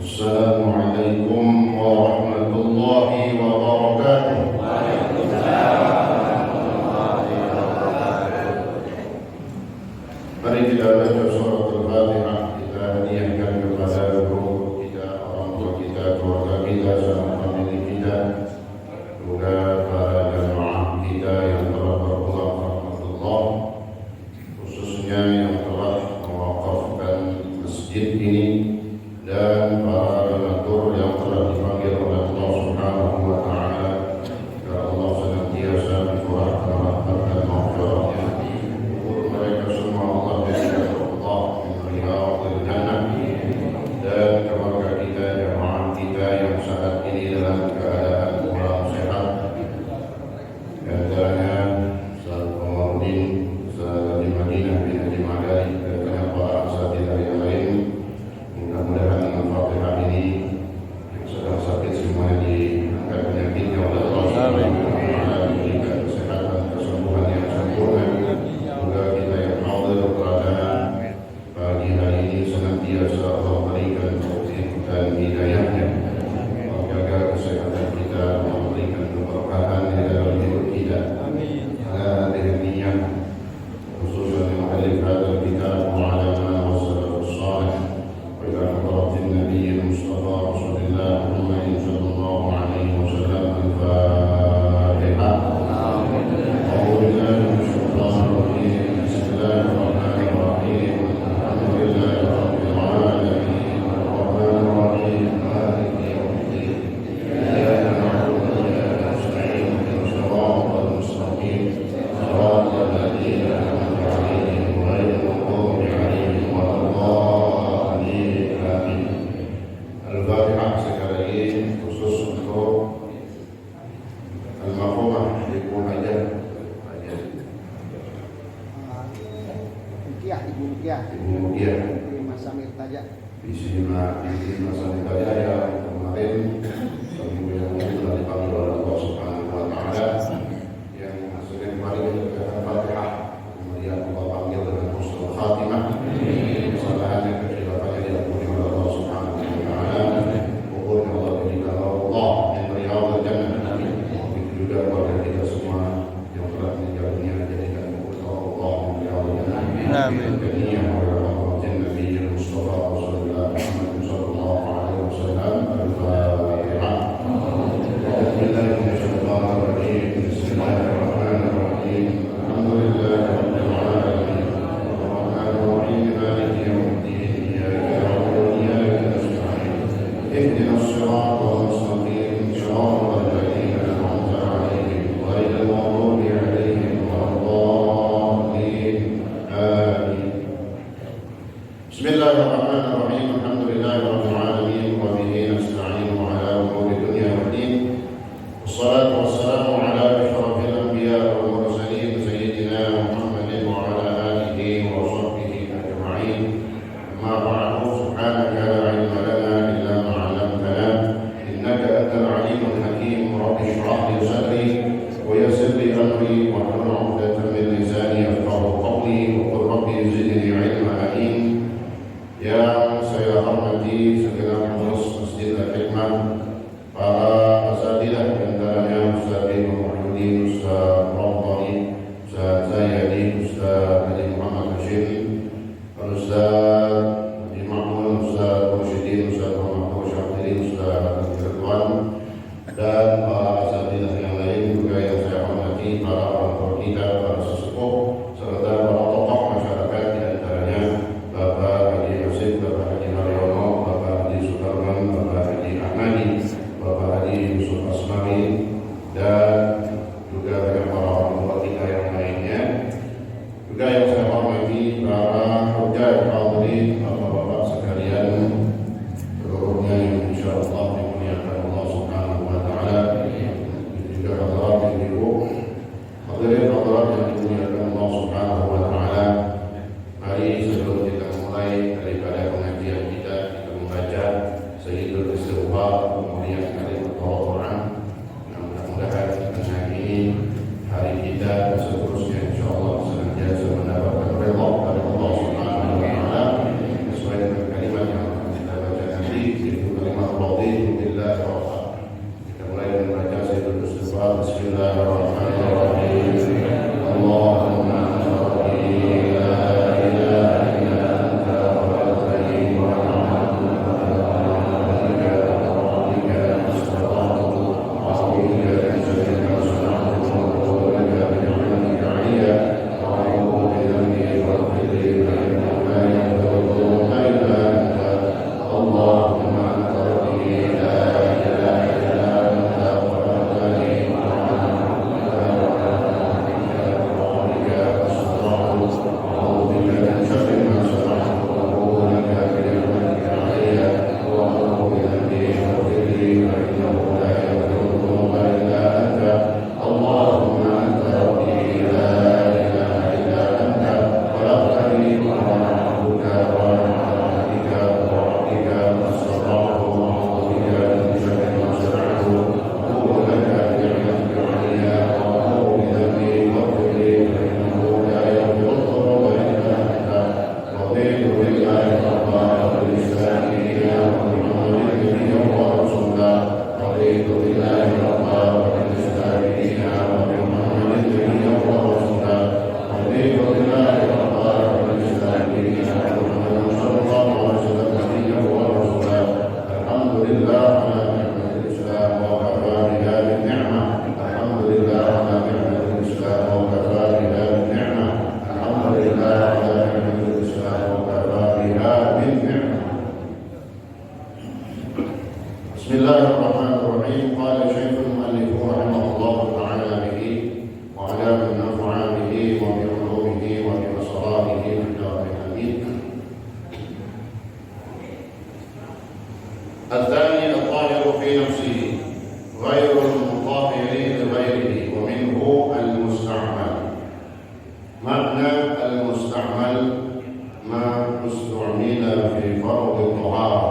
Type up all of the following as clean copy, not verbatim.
Assalamualaikum warahmatullahi wabarakatuh. Mari kita baca surat Al-Fatihah. Kita hadiahkan kepada guru kita, orang tua kita, keluarga kita, sahabat famili kita, juga para jamaah kita yang telah berpulang rahmatullah, khususnya yang telah mewakafkan masjid ini, dan para donatur yang telah dipanggil oleh Allah Subhanahu wa taala agar Allah senantiasa mencurahkan rahmat dan maghfirah-Nya untuk mereka semua. Allah berikan Allah min riyadhil jannah, dan keluarga kita, jamaah kita yang saat ini dalam keadaan kurang sehat, di antaranya Ustaz Komarudin, Ustaz di Madinah bin Haji Madari, dan para asatidzah yang lain. Mudah-mudahan dengan Fatihah ini yang sedang sakit semuanya diangkat penyakitnya oleh Allah Subhanahu wa taala, diberikan kesehatan, kesembuhan yang sempurna. Juga kita yang hadir pada pagi hari ini senantiasa Allah berikan taufik dan hidayahnya. Allah jaga kesehatan kita, Allah berikan keberkahan di dalam hidup kita. Dengan niat khususnya yang alif hadal kitab wa alama wa salafus salih وإلى حضرة النبي المصطفى رسول الله محمد صلى الله عليه وسلم. الفاتحة. أعوذ بالله من الشيطان الرجيم. بسم الله الرحمن الرحيم. الحمد لله رب العالمين الرحمن الرحيم مالك يوم الدين إياك نعبد وإياك نستعين اهدنا الصراط المستقيم صراط الذين أنعمت عليهم غير المغضوب عليهم ولا الضالين. Al-Fatihah sekali lagi khusus untuk Al-Mahfumah Ibu Hajar Ibu Mukiah di Masa Mirtaja. di sini di Masa Mirtaja yang kemarin seminggu yang lalu telah dipanggil oleh Allah Subhanahu wa taala, yang Senin kemarin kita Al-Fatihah, kemudian Allah panggil dengan husnul khatimah. Kesalahannya, kekhilafan diampuni oleh Allah Subhanahu wa taala. Pokoknya Allah berikan Allah min riyadhil jannah. Begitu juga keluarga kita semua yang telah meninggal dunia, jadikan pokoknya Allah min riyadhil jannah. Amin. Jami'an wa rahmatin nabiyil mustafa rasulullah Muhammad sallallahu alaihi wasallam. Al-Fatihah. A'udzu billahi minasy syaithanir rajim. Bismillahirrahmanirrahim. Alhamdulillahi rabbil alamin. Ar-rahmanir rahim. Maliki yaumiddin. Iyyaka na'budu wa iyyaka nasta'in. Ihdinas siratal mustaqim. Shiratal ladzina an'amta 'alaihim ghairil maghdubi 'alaihim waladdallin. Amin. Bismillahirrahmanirrahim. Alhamdulillahi rabbil alamin wa bihi nasta'inu 'ala umuri dunya waddin. Wassalatu wassalamu 'ala asyrafil anbiya'i wal mursalin sayyidina Muhammadin wa 'ala alihi wa sahbihi ajma'in. Amma ba'du, subhanaka la 'ilma lana illa ma 'allamtana innaka antal 'alimul hakim. Rabbi shrah li sadri wa yassir li amri wahlul 'uqdatam min lisani yafqahu qawli wa qul rabbi zidni 'ilma. Amin. Yang saya hormati segenap pengurus Masjid Al-Hikmah, para asatidzah, antaranya Ustaz Ibnu Muhammadin, Ustaz Rabbani, Ustaz Zayyadi, Ustaz Haji Muhammad Hashim, Ustaz Haji Mahmud, Ustaz Mursyidin, Ustaz Muhammad Syafiri, Ustaz Ridwan, dan para asatidzah yang lain juga yang saya hormati, para orang tua kita, para sesepuh, serta para tokoh masyarakat, di antaranya Bapak Haji Nasib, Bapak Haji Haryono, Bapak Haji Sukarman, Bapak Haji Ahmadi, Bapak Haji Yusuf Asmari, dan juga banyak para orang tua kita yang lainnya. Juga yang saya hormati para hujjah hadirin, bapak-bapak sekalian, seluruhnya yang insyaallah dimuliakan Allah Subhanahu wa taala. Juga hadirat ibu, hadirin hadirat yang dimuliakan Allah Subhanahu wa taala. Mari sebelum kita mulai daripada pengajian kita membaca Sayyidul Istighfar, kemudian kalimat Al-Quran. Mudah-mudahan dengan ini hari kita dan seterusnya insyaallah senantiasa mendapatkan ridha dari Allah Subhanahu wa taala sesuai dengan kalimat yang akan kita baca nanti, yaitu النفع به وبعلومه وبأسراره في الدارين آمين. الثاني الطاهر في نفسه غير المطهر لغيره ومنه المستعمل. معنى المستعمل ما استعمل في فرض الطهارة.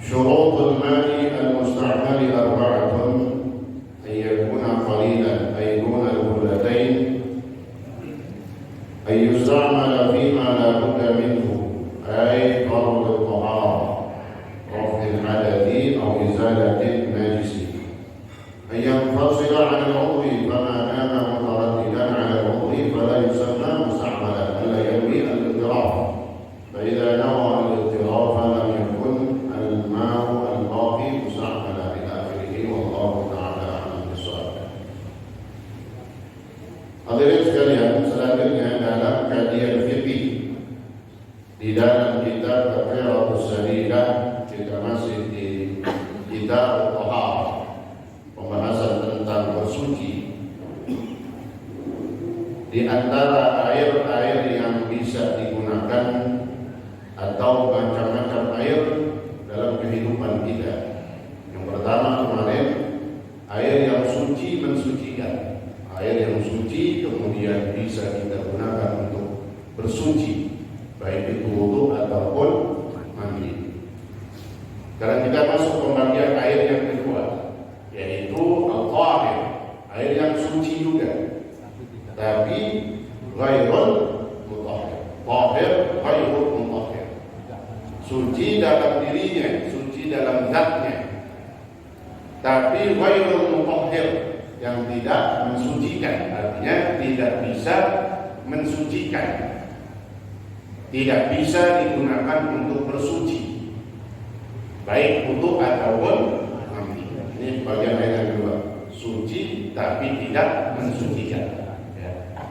شروط الماء المستعمل 4: أن يكون قليلا أي دون القلتين، أن يستعمل فيما لا بد منه أي فرض الطهارة، رفع الحدث أو إزالة النجس، أن ينفصل عن العضو فما دام مترددا على العضو فلا يسمى مستعملا، ألا ينوي الاضطراب، فإذا نوى الاضطراب لم يكن الماء الباقي مستعملا إلى آخره. والله تعالى أعلم بالصواب. Hadirin sekalian, selanjutnya dalam kajian fikih di dalam kitab Tafsirus Sadidah, kita masih di kitab Taharah, pembahasan tentang bersuci. Di antara air-air yang bisa digunakan atau macam-macam air dalam kehidupan kita. Yang pertama kemarin, air yang suci mensucikan. Air yang suci kemudian bisa kita gunakan untuk bersuci, baik itu wudu ataupun mandi. Sekarang kita masuk pembagian air yang kedua, yaitu al-tahir, air yang suci juga, tapi ghairul mutahhir. Tahir ghairul mutahhir. Suci dalam dirinya, suci dalam zatnya, tapi ghairul mutahhir, yang tidak mensucikan, artinya tidak bisa mensucikan, tidak bisa digunakan untuk bersuci, baik wudu ataupun mandi. Ini bagian air yang kedua, suci tapi tidak mensucikan.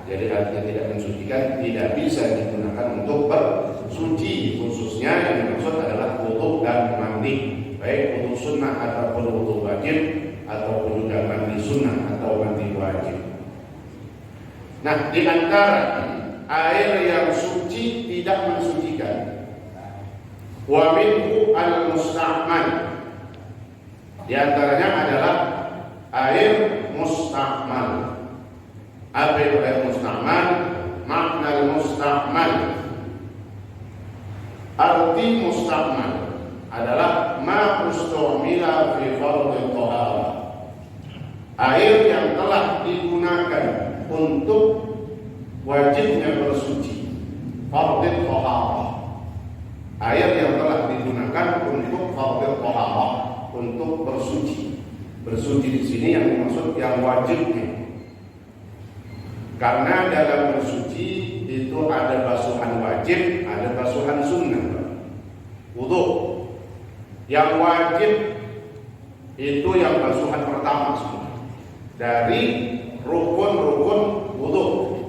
Jadi artinya tidak mensucikan, tidak bisa digunakan untuk bersuci, khususnya yang dimaksud adalah wudu dan mandi, baik wudu sunnah ataupun wudu wajib, ataupun juga mandi sunnah atau mandi wajib. Nah, di antara air yang suci tidak mensucikan, wa minhu al-musta'mal, di antaranya adalah air musta'mal. Apa itu air musta'mal? Makna al-musta'mal, arti musta'mal adalah ma ustumila fi fardhi taharah, air yang telah digunakan untuk wajibnya bersuci, fardhi taharah, air yang telah digunakan untuk fardhi taharah, untuk bersuci. Bersuci di sini yang dimaksud yang wajibnya, karena dalam bersuci itu ada basuhan wajib, ada basuhan sunnah. Wudu yang wajib itu yang basuhan pertama semua, dari rukun-rukun wudu,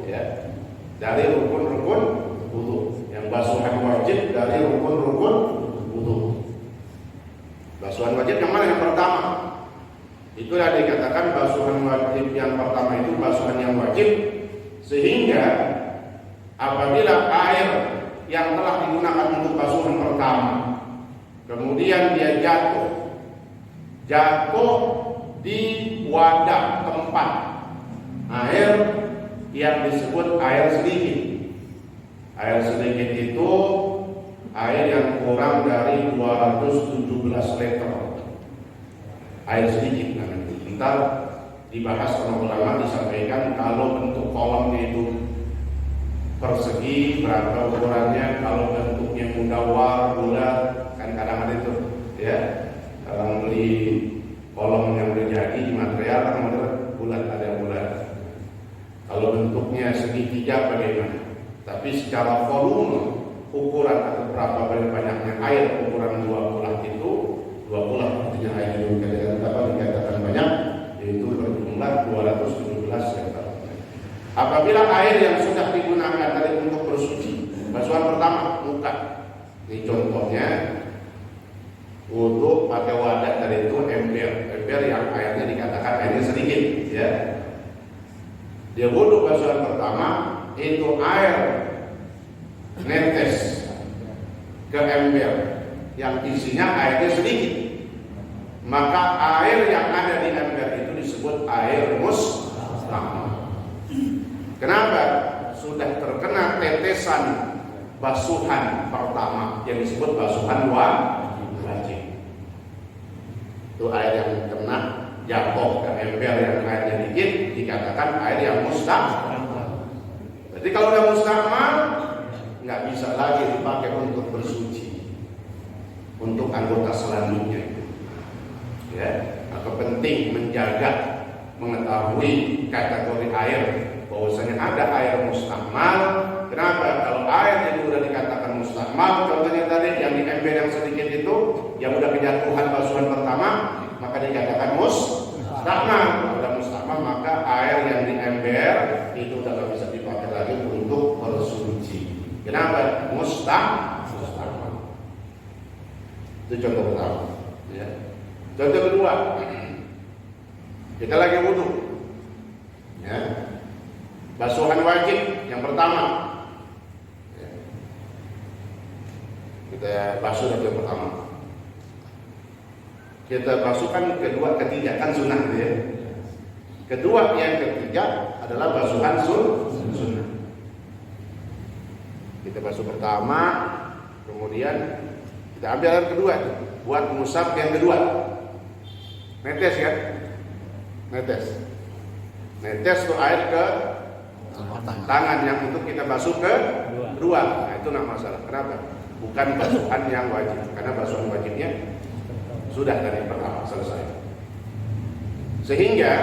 ya, dari rukun-rukun wudu. Yang basuhan wajib dari rukun-rukun wudu. Basuhan wajib yang mana? Yang pertama. Itulah dikatakan basuhan wajib yang pertama itu basuhan yang wajib, sehingga apabila air yang telah digunakan untuk basuhan pertama kemudian dia jatuh di wadah tempat air yang disebut air sedikit. Air sedikit itu air yang kurang dari 217 liter. Air sedikit namanya. Ntar dibahas oleh ulama, disampaikan kalau bentuk kolomnya itu persegi berapa ukurannya, kalau bentuknya mudawwar bulat, kan kadang ada itu, ya. Kalau beli kolom yang udah jadi di material kan model bulat, ada yang bulat. Kalau bentuknya segitiga bagaimana? Tapi secara volume ukuran atau berapa banyaknya air, ukuran 2 kulah itu, 2 kulah artinya air yang dikatakan banyak, yaitu berjumlah 217 liter. Apabila air yang sudah digunakan tadi untuk bersuci, basuhan pertama muka. Ini contohnya wudu pakai wadah tadi itu ember yang airnya dikatakan airnya sedikit, ya. Dia wudhu basuhan pertama itu air netes ke ember yang isinya airnya sedikit, maka air yang ada di ember itu disebut air mustakmal. Kenapa? Sudah terkena tetesan basuhan pertama yang disebut basuhan wajib. Itu air yang kena jatuh ke ember yang airnya dikit dikatakan air yang mustakmal. Berarti kalau udah mustakmal nggak bisa lagi dipakai untuk bersuci untuk anggota selanjutnya. Ya, maka penting menjaga, mengetahui kategori air, bahwasanya ada air mustakmal. Kenapa? Kalau air yang sudah dikatakan mustakmal, contohnya tadi yang di ember yang sedikit itu, yang udah kejatuhan basuhan pertama, maka dikatakan mustakmal. Kalau udah mustakmal, maka air yang di ember itu udah nggak bisa dipakai lagi untuk bersuci. Kenapa? Mustakmal. Itu contoh pertama. Ya. Contoh kedua, kita lagi wudhu. Ya. Basuhan wajib yang pertama. Ya. Kita basuh yang pertama. Kita basuhkan kedua, ketiga, kan sunnah gitu ya. Kedua yang ketiga adalah basuhan sunnah. Kita basuh pertama, kemudian kita ambil air kedua buat musab yang kedua. Netes kan? Netes tuh air ke tangan yang untuk kita basuh ke kedua. Nah, itu nggak masalah. Kenapa? Bukan basuhan yang wajib, karena basuhan wajibnya sudah dari pertama selesai. Sehingga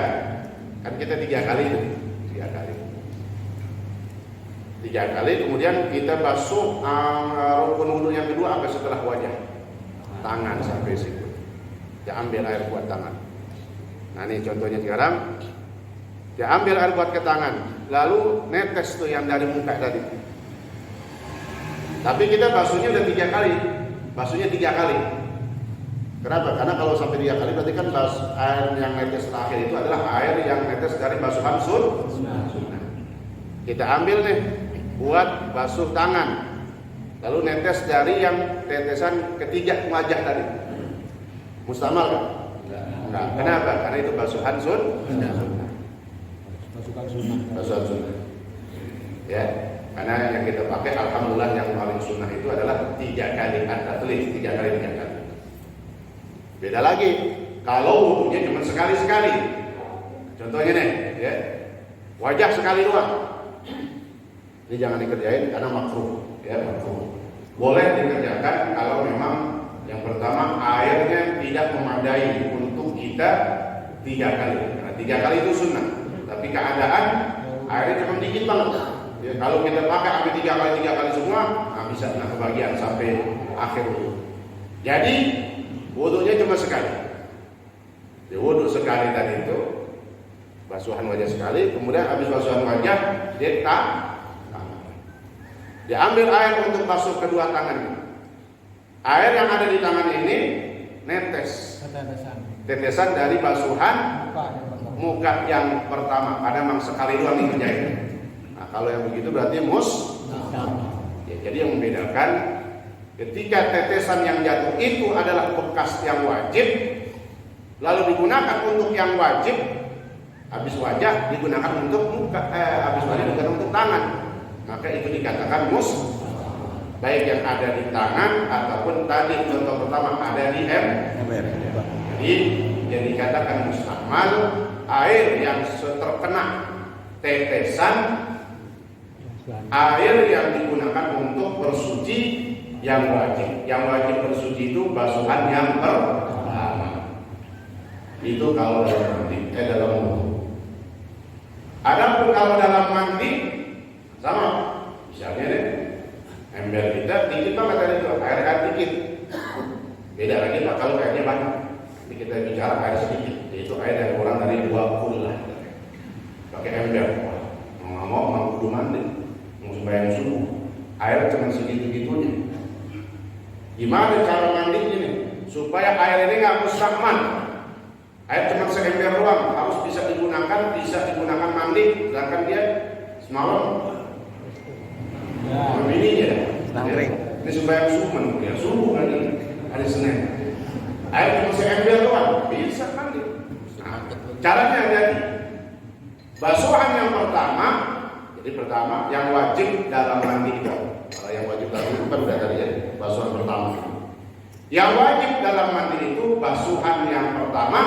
kan kita tiga kali, kemudian kita basuh rukun wudhu yang kedua sampai setelah wajah, tangan sampai situ. Dia ambil air buat tangan. Nah ini contohnya sekarang. Dia ambil air buat ke tangan, lalu netes tuh yang dari muka tadi. Tapi kita basuhnya udah 3 kali, basuhnya 3 kali. Kenapa? Karena kalau sampai 3 kali berarti kan air yang netes terakhir itu adalah air yang netes dari basuhan sunnah. Kita ambil nih buat basuh tangan, lalu netes dari yang tetesan ketiga wajah tadi. Mustakmal kan? Enggak. Kenapa? Karena itu basuhan sunnah. Basuhan sunnah. Ya, karena yang kita pakai alhamdulillah yang paling sunnah itu adalah 3 kali at-tatlif, 3 kali. Beda lagi kalau wudhunya cuma sekali-sekali. Contohnya nih, ya. Wajah sekali doang. Ini jangan dikerjain karena makruh, ya makruh. Boleh dikerjakan kalau memang yang pertama airnya tidak memadai untuk kita 3 kali. Nah, 3 kali itu sunnah. Tapi keadaan airnya cuma dikit banget. Ya, kalau kita pakai sampai 3 kali semua, nah bisa kebagian sampai akhir wudhu. Jadi wudhunya cuma sekali. Di wudhu sekali tadi itu basuhan wajah sekali, kemudian habis basuhan wajah dia diambil air untuk basuh kedua tangan. Air yang ada di tangan ini netes, tetesan dari basuhan muka yang pertama. Ada memang sekali doang dikerjain. Nah kalau yang begitu berarti ya, jadi yang membedakan ketika tetesan yang jatuh itu adalah bekas yang wajib, lalu digunakan untuk yang wajib, habis wajah digunakan untuk muka, habis wajah digunakan untuk tangan, maka itu dikatakan baik yang ada di tangan ataupun tadi contoh pertama ada di ember. Jadi yang dikatakan mustakmal air yang terkena tetesan air yang digunakan untuk bersuci yang wajib. Yang wajib bersuci itu basuhan yang pertama. Itu kalau dalam mandi, dalam wudhu. Adapun kalau dalam mandi sama, misalnya deh, ember kita dikit banget tadi itu, air dikit. Beda lagi Pak kalau airnya banyak. Jadi kita bicara air sedikit, yaitu air yang kurang dari 20 lah. Pakai ember, mau kudu mandi, mau sembahyang subuh, air cuma segitu-gitunya. Gimana cara mandi ini supaya air ini nggak mustakmal? Air cuma seember doang, harus bisa digunakan mandi, sedangkan dia semalam bininya. Ini sembahyang subuh lagi hari Senin. Air cuma seember doang, bisa mandi. Nah, caranya jadi basuhan yang pertama. Jadi pertama yang wajib dalam mandi itu. Kalau yang wajib dalam mandi itu kan udah tadi ya, basuhan pertama. Yang wajib dalam mandi itu basuhan yang pertama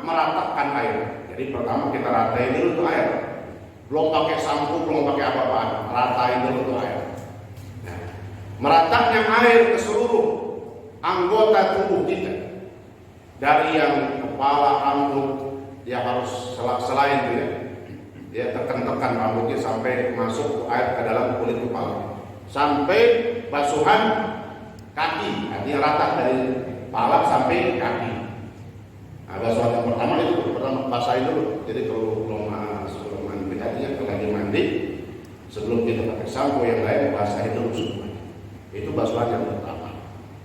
meratakan air. Jadi pertama kita ratain dulu tuh air. Belum pakai sampo, belum pakai apa-apaan, ratain dulu tuh air. Nah, meratanya air ke seluruh anggota tubuh kita. Dari yang kepala, rambut, dia harus selain itu ya. Dia tekan-tekan rambutnya sampai masuk air ke dalam kulit kepala. Sampai basuhan kaki, artinya rata dari kepala sampai kaki. Nah, basuhan yang pertama itu basahin dulu. Jadi kalau sebelum mandi, artinya kalau lagi mandi, sebelum kita pakai sampo yang lain, basahin dulu semuanya. Itu basuhan yang pertama.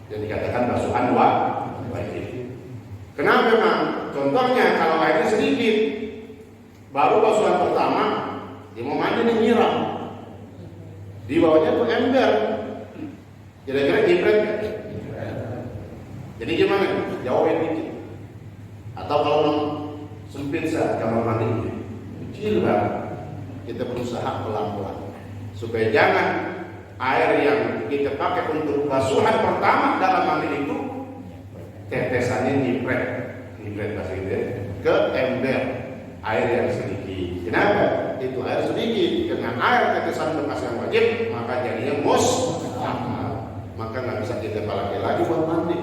Yang dikatakan basuhan wajib. Kenapa memang? Contohnya kalau airnya sedikit, baru basuhan pertama, dia mau mandi nih nyiram. Di bawahnya tuh ember. Kira-kira nyipret kan? Jadi gimana? Jauhin dikit. Atau kalau sempit saat kamar mandinya, kecil banget. Kita berusaha pelan-pelan supaya jangan air yang kita pakai untuk basuhan pertama dalam mandi itu tetesannya nyipret bahasa gitu ya, ke ember air yang sedikit. Kenapa? Itu air sedikit. Dengan air tetesan bekas yang wajib, maka jadinya mustahmal. Maka nggak bisa kita pakai lagi buat mandi.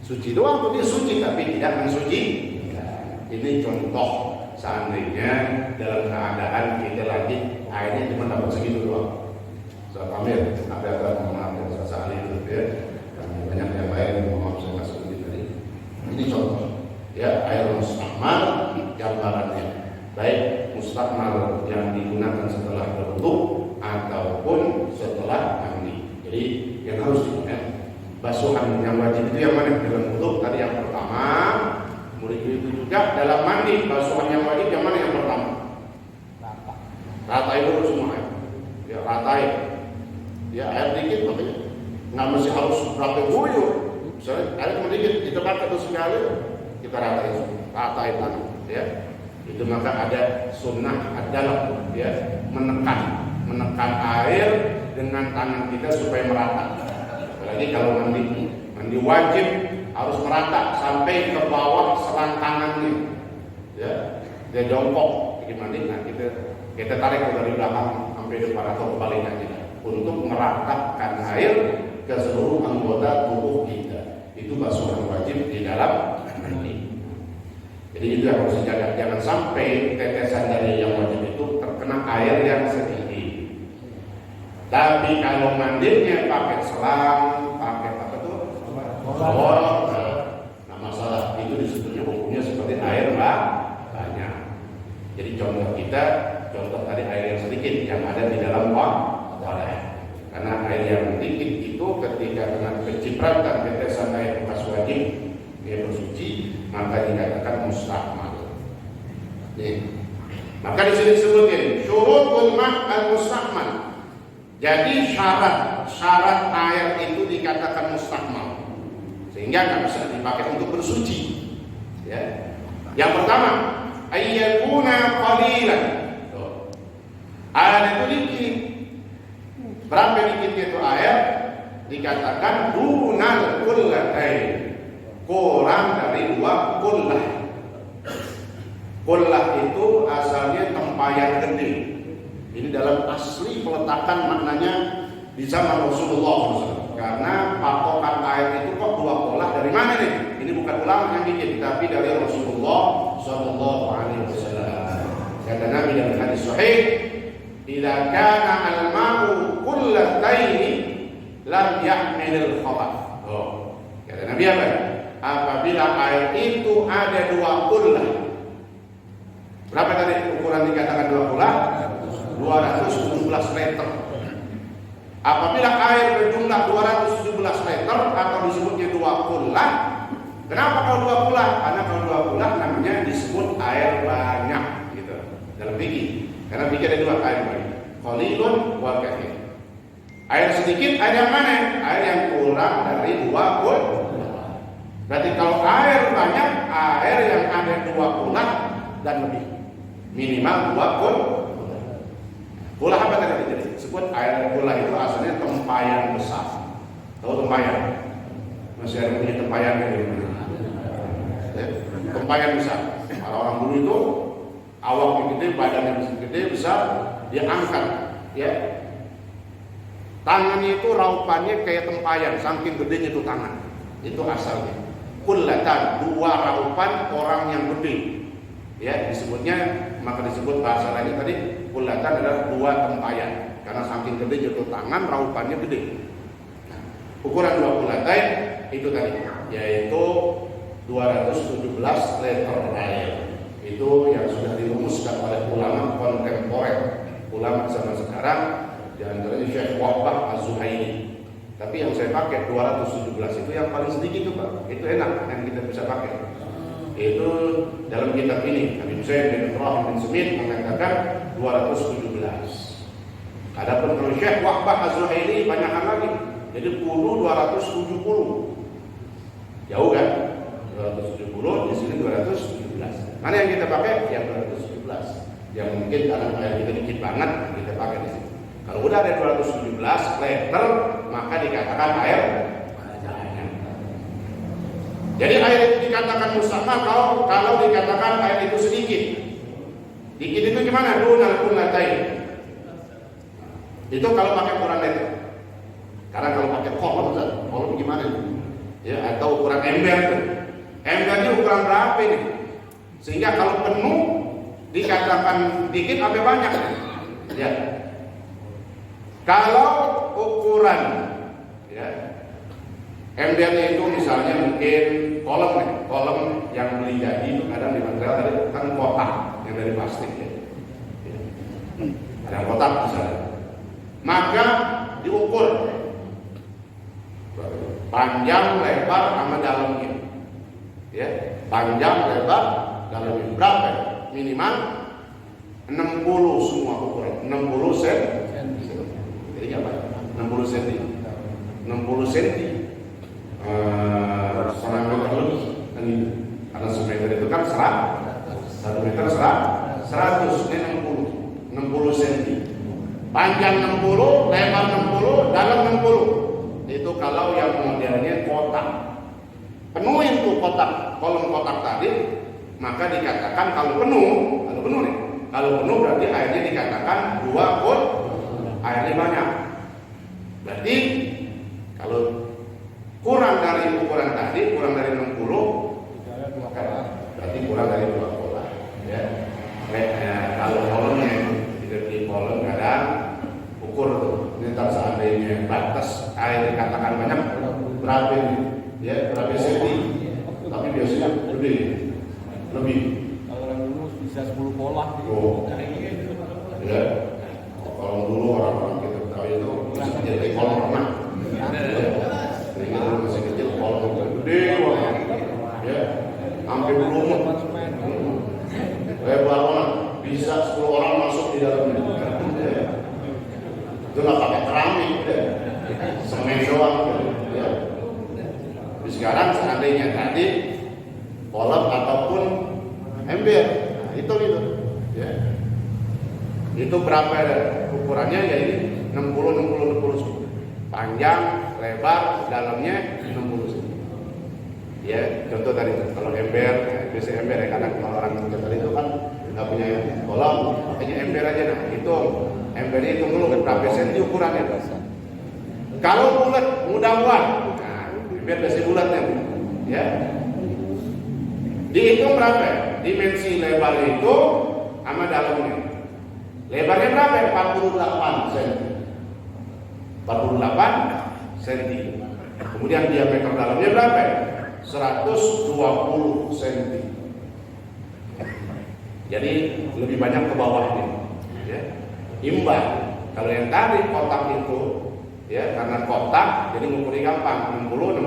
Suci doang tuh dia suci, tapi tidak mensuci. Ini contoh seandainya dalam keadaan kita lagi airnya cuma dapat segitu doang. Soal Amir, ada maaf yang saya itu ya. Dan banyak yang lain yang maaf saya kasih sedikit tadi. Ini contoh ya, air mustahmal gambarannya. Baik mustahmal yang digunakan setelah berwudu ataupun setelah mandi. Jadi yang harus diingat, basuhan yang wajib itu yang mana? Dalam wudu tadi yang pertama. Murid itu juga dalam mandi, basuhan yang wajib yang mana yang pertama? Ratai dulu semua air. Ya ratai. Ya air dikit makanya nggak mesti harus berapa guyur. Misalnya air cuma dikit, kita pakai terus sekali, kita ratai tanah. Ya. Itu maka ada sunnah adalah ya menekan air dengan tangan kita supaya merata. Apalagi kalau mandi wajib harus merata sampai ke bawah selangkangannya. Ya, dia jongkok bikin mandi. Nah kita tarik dari belakang sampai depan atau kebalikannya untuk meratakan air ke seluruh anggota tubuh kita. Itu basuhan wajib di dalam mandi. Jadi itu yang harus dijaga, jangan sampai tetesan dari yang wajib itu terkena air yang sedikit. Tapi kalau mandinya pakai selang, pakai apa tuh? Borok, nah masalah itu disebutnya hukumnya seperti air banyak. Jadi contoh tadi air yang sedikit yang ada di dalam wadah. Karena air yang sedikit itu ketika kena kecipratan tetesan air bekas wajib dia bersuci, maka dikatakan mustahmal. Maka di sini disebutin syurutul ma' al-mustahmal. Jadi syarat air itu dikatakan mustahmal, sehingga nggak bisa dipakai untuk bersuci. Ya. Yang pertama, ayyakuna qalilan. Air itu dikit. Berapa dikitnya itu air? Dikatakan dunal kullatain. Kurang dari 2 kullah. Kullah itu asalnya tempayan gede. Ini dalam asli peletakan maknanya di zaman Rasulullah SAW. Karena patokan air itu kok 2 kullah dari mana nih? Ini bukan ulama yang bikin, tapi dari Rasulullah SAW. Kata Nabi dalam hadis sahih, "Idza kana al-ma'u kullataini lam yahmilil khabath." Kata Nabi apa? Apabila air itu ada 2 kullah. Berapa tadi ukuran dikatakan 2 kullah? 217 liter. Apabila air berjumlah 217 liter atau disebutnya 2 kullah, Kenapa kalau dua pula? Karena kalau dua pula namanya disebut air banyak gitu dalam fikih. Karena fikih ada dua, air banyak, qalilun wa katsir. Air sedikit, air yang mana? Air yang kurang dari 2 pul. Berarti kalau air banyak, air yang ada 2 pulah dan lebih, minimal 2 pul. Pulah apa tadi? Jadi disebut air pulah itu asalnya tempayan besar. Tahu tempayan? Masih ada punya tempayan dari mana? Tempayan besar. Kalau orang dulu itu awaknya gede, badannya gede, besar, dia angkat, ya. Tangannya itu raupannya kayak tempayan, saking gedenya itu tangan. Itu asalnya. Kullatan, 2 raupan orang yang gede. Ya, disebutnya, maka disebut bahasa lainnya tadi kullatan adalah 2 tempayan. Karena saking gedenya itu tangan, raupannya gede. Nah, ukuran 2 kullatain itu tadi, yaitu 217 liter air. Itu yang sudah dirumuskan oleh ulama kontemporer, ulama zaman sekarang, di antaranya Syekh Wahbah Az-Zuhaili. Tapi yang saya pakai 217 itu yang paling sedikit itu Pak. Itu enak yang kita bisa pakai. Itu dalam kitab ini Habib Zaid bin Ibrahim bin Smith mengatakan 217. Adapun kalau Syekh Wahbah Az-Zuhaili banyakan lagi. Jadi 270. Jauh kan? 270 di sini 217. Mana yang kita pakai? Yang 217. Yang mungkin karena air kita dikit banget kita pakai di sini. Kalau udah ada 217 liter, maka dikatakan air banyak. Jadi air itu dikatakan mustahmal kalau dikatakan air itu sedikit. Dikit itu gimana? Dunal kullatain. Itu kalau pakai ukuran liter. Karena kalau pakai kolom gimana itu? Ya, atau ukuran ember tuh. Embernya ukuran berapa ini? Sehingga kalau penuh dikatakan dikit sampai banyak. Ya. Kalau ukuran ya, embernya itu misalnya mungkin kolom yang beli jadi itu kadang di material tadi kan kotak yang dari plastik ya. Ada kotak misalnya. Maka diukur panjang, lebar, sama dalamnya. Ya, panjang, lebar, dalamnya berapa? Minimal 60 semua ukuran, 60 cm. Jadi apa? 60 cm. 60 cm. Setengah meter lebih kan itu. Karena semeter itu kan 1 meter 100, ini 60 cm. Panjang 60, lebar 60, dalam 60. Itu kalau yang modelnya kotak. Penuhin tuh kotak, kolom kotak tadi, maka dikatakan kalau penuh nih. Kalau penuh berarti airnya dikatakan 2 pul, airnya banyak. Berarti kalau kurang dari ukuran tadi, kurang dari 60, berarti kurang dari 2 pul. Ya. Kalau kolomnya tidak di kolom kadang ukur tuh. Ini tak seandainya batas air dikatakan banyak berapa ini? Ya, berapa senti? Tapi biasanya gede, lebih. Kalau orang dulu bisa 10 pola. Oh, ya. Kalau dulu orang-orang kita tahu itu masih kecil kayak kolom renang. Kita dulu masih kecil kolom gede banget. Ya, hampir berumur. Lebar banget, bisa 10 orang masuk di dalamnya. Ya. Itu nggak pakai keramik, semen doang. Ya. Sekarang seandainya tadi kolom ataupun ember, nah, itu ya. Itu berapa ukurannya? Ya ini 60 panjang, lebar, dalamnya 60 cm. Ya, contoh tadi kalau ember, biasa ember ya, kadang kalau orang tadi itu kan nggak punya kolom, makanya ember aja. Nah, itu embernya itu dulu berapa senti ukurannya. Kalau bulat mudah buat. Biar biasa bulatnya, ya. Dihitung berapa? Dimensi lebar itu sama dalamnya. Lebarnya berapa? 48 cm. 48 cm. Kemudian diameter dalamnya berapa? 120 cm. Jadi lebih banyak ke bawahnya, ya. Imbang. Kalau yang tadi kotak itu, ya, karena kotak jadi ngukurnya gampang, 60.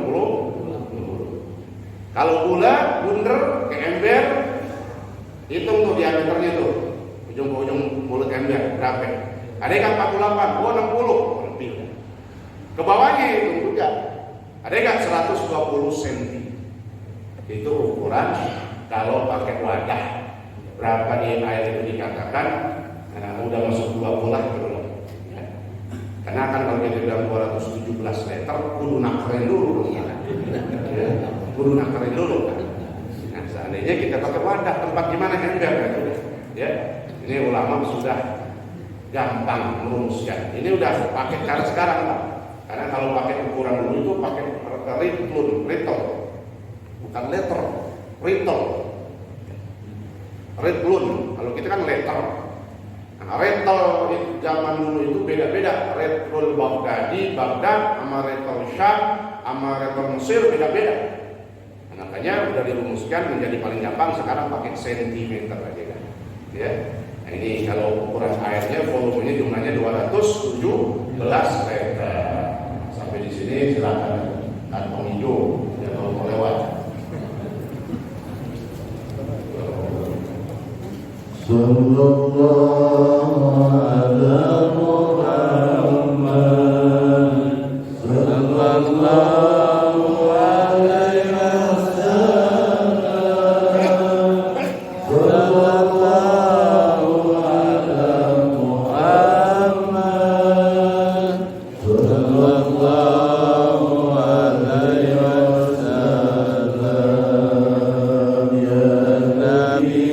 Kalau bulat, bunder, ke ember, hitung tuh diameternya tuh, ujung ke ujung mulut ember berapa? Ada yang 48, 60 lebih. Ke bawahnya hitung juga. Ada yang 120 cm. Itu ukuran kalau pakai wadah. Berapa di air itu dikatakan udah masuk 2 bola gitu loh. Ya. Karena kan kalau kita bilang 217 liter, kudu nakarin dulu dong. Ya. Kudu nakarin dulu kan. Nah, seandainya kita pakai wadah, tempat gimana ember gitu. Ya. Ini ulama sudah gampang merumuskan. Ini udah pakai cara sekarang Pak. Karena kalau pakai ukuran dulu itu pakai ritlun, bukan letter, ritlun. Kalau kita kan letter. Nah, retol itu zaman dulu itu beda-beda. Retrol Baghdad sama retol Syam sama retol Mesir beda-beda. Nah, makanya udah dirumuskan menjadi paling gampang sekarang pakai sentimeter aja kan. Ya. Nah, ini kalau ukuran airnya volumenya jumlahnya 217 liter. Sampai di sini silakan kantong hijau ya kalau mau lewat. Sallallahu ala Muhammad sallallahu alaihi wasallam sallallahu ala Muhammad sallallahu alaihi wasallam ya Nabi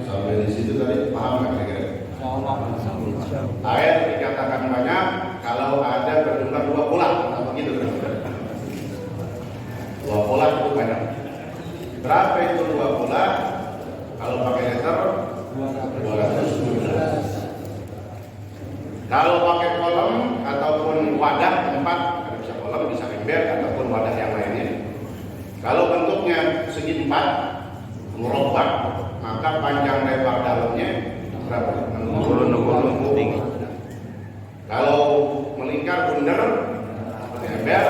sampai di situ tadi paham nggak kira-kira? Air dikatakan banyak kalau ada berjumlah 2 bola, atau begitu kan? 2 bola itu banyak. Berapa itu 2 bola? Kalau pakai liter 217. Kalau pakai kolam ataupun wadah tempat, ada bisa kolam, bisa ember ataupun wadah yang lainnya. Kalau bentuknya segi 4 merobak, maka panjang lebar dalamnya berapa? 60 tinggi. Kalau melingkar bundar seperti ember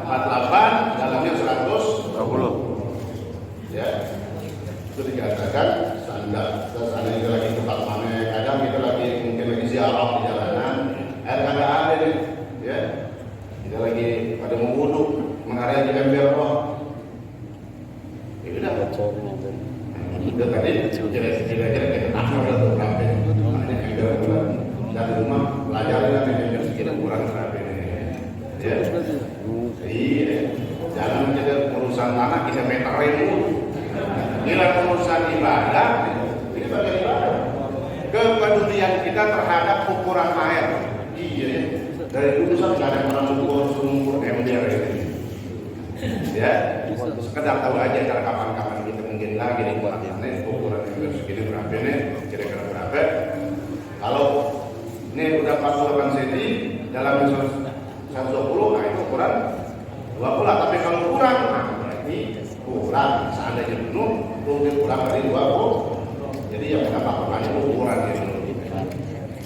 48, dalamnya 120. Ya, itu dikatakan standar. Terus ada juga lagi tempat mana? Kadang kita lagi mungkin lagi ziarah di jalanan, air kagak ada nih, ya. Kita lagi pada mau wudhu, mengalir di ember kok. Udah tadi kira-kira kita tahu tuh berapa dari rumah pelajarin nanti yang sekitar kurang berapa ini ya. Iya, jangan kita urusan tanah kita meterin dulu. Bila urusan ibadah, ini bagian ibadah. Kepedulian kita terhadap ukuran air. Iya, dari dulu sampai ada orang ukur ember ini. Ya, sekedar tahu aja cara kapan-kapan kita mungkin lagi nih ukuran yang segini berapa nih, kira-kira berapa. Kalau ini udah 48 cm dalam 120, nah itu ukuran 20. Tapi kalau kurang, nah berarti kurang. Seandainya penuh, lebih kurang dari 20. Jadi yang kita pakai itu ukuran yang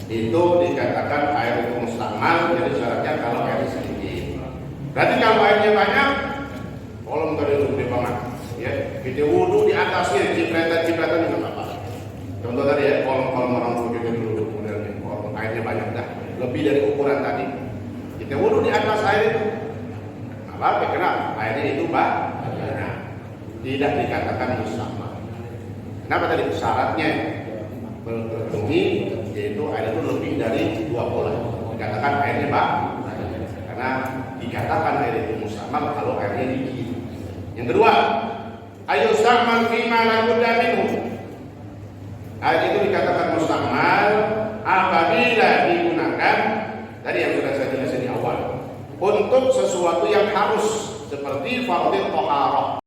itu dikatakan air itu mustakmal. Jadi syaratnya kalau air sedikit. Berarti kalau airnya banyak, kolom tadi itu gede banget. Ya, kita wudhu di atasnya, cipratan juga apa. Contoh tadi ya, kolom orang wudhu dulu modelnya, kolom airnya banyak dah, lebih dari ukuran tadi. Kita wudhu di atas air itu, apa? Kenapa? Airnya itu banyak, tidak dikatakan mustakmal. Kenapa tadi? Syaratnya terpenuhi, yaitu air itu lebih dari 20. Dikatakan airnya banyak, karena dikatakan air itu mustakmal kalau airnya dikit. Yang kedua, ayo sama fima la budda minhu. Air itu dikatakan mustakmal apabila digunakan tadi yang sudah saya jelaskan di awal untuk sesuatu yang harus seperti fardhu thaharah.